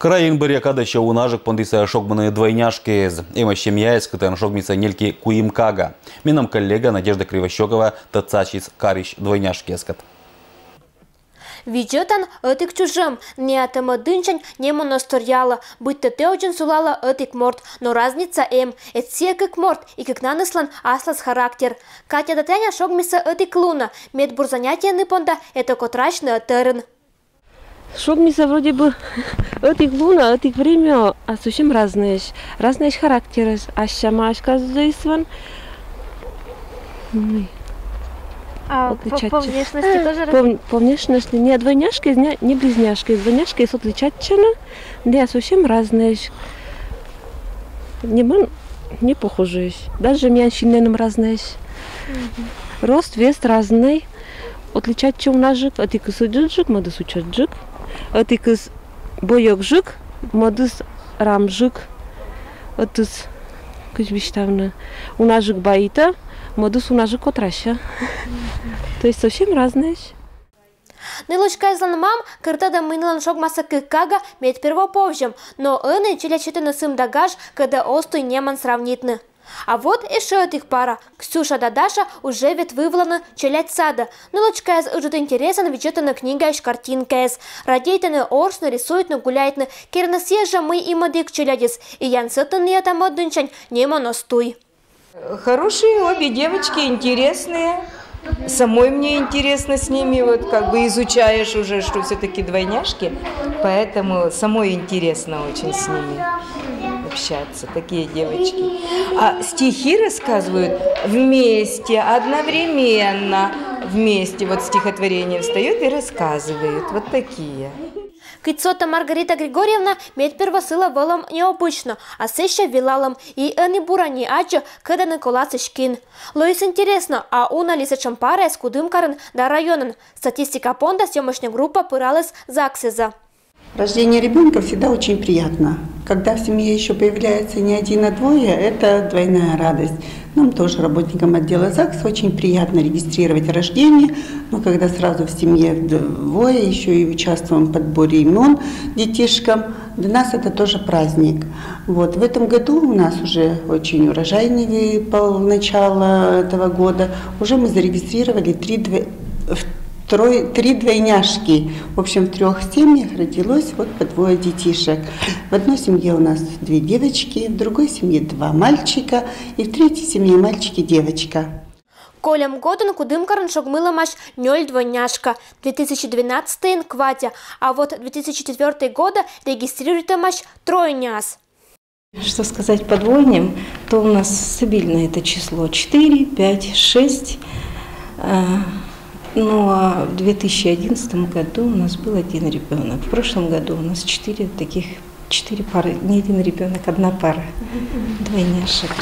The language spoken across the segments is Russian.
Країн бере кадача у нажик пондиса шогманы двойняшки из. Има щемьяец, который шогмица нельки куимкага. Минам коллега Надежда Кривощекова тацачис кариш двойняшки эскат. Виджетан этик чужим, не атема дынчань не моносторяла, будто те очень сулала этик морд, но разница это все как морд и как наныслан аслас характер. Катя датяня шогмиса этик луна, медбур занятия непонда это котрачный терен. Шогмиса вроде бы этих луна, этих время, а совсем разные характеры, а щамашка здесь А по внешности тоже? По внешности не двойняшки, не близняшки. Двойняшки есть отличательно, да совсем разные. Не похожие. Даже мянщины разные. Рост, вес разный. Отличательный ножик, а ты кысыджик, мадыс учаджик. А ты кыс боёкжик, мадыс рамжик. А ты кысбиштавна. У ножик баита. Модус у нас же котраща. То есть совсем разные. Нилочка излан мам, кыртада мынлан шогмаса кыкага мед первоповжем, но ыны челячиты насым дагаж, когда остой неман сравнитны. А вот еще этих пара. Ксюша да Даша уже ведь вывланы челять сада. Нилочка из уже интересен вичетана книга и картинка из. Радейтаны орсны, рисуютны, гуляйтны. Кирна съезжа мы и модик челядис. И ян сытын не там отдынчань, нема ностуй. Хорошие обе девочки, интересные. Самой мне интересно с ними, вот как бы изучаешь уже, что все-таки двойняшки. Поэтому самой интересно очень с ними общаться, такие девочки. А стихи рассказывают вместе, одновременно, вместе. Вот стихотворение встает и рассказывает. Вот такие. Кицота Маргарита Григорьевна мед первосыла волом необычно, а сеща вилалом и они бурани аджа, когда Никола Сышкин. Лоис интересно, а уна лиса чампара с кудымкарен до районен. Статистика понда съемочная группа пыралась заксеза. Рождение ребенка всегда очень приятно. Когда в семье еще появляется не один, а двое, это двойная радость. Нам тоже, работникам отдела ЗАГС, очень приятно регистрировать рождение. Но когда сразу в семье двое, еще и участвуем в подборе имен детишкам, для нас это тоже праздник. Вот. В этом году у нас уже очень урожайный выпал начало этого года. Уже мы зарегистрировали три двойняшки. В общем, в 3 семьях родилось вот по 2 детишек. В одной семье у нас 2 девочки, в другой семье 2 мальчика, и в 3 семье мальчик и девочка. Колем годен кудымкарен шогмыла маш 0 двойняшка, 2012 кватя, а вот 2004 года регистрирует маш тройняс. Что сказать по двойням, то у нас стабильно это число 4, 5, 6. Ну а в 2011 году у нас был 1 ребенок. В прошлом году у нас 4 пары, не 1 ребенок, 1 пара двойняшек.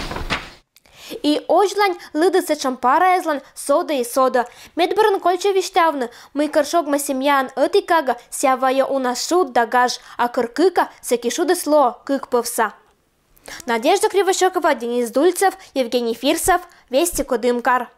И ожлань лыдыса чампара эзлан сода и сода. Медберн кольче виштявны, мы каршогма семьян этикага сявая у нас шут дагаж, а кыркыка секишуды сло кык пывса. Надежда Кривощекова, Денис Дульцев, Евгений Фирсов, Вести Кудымкар.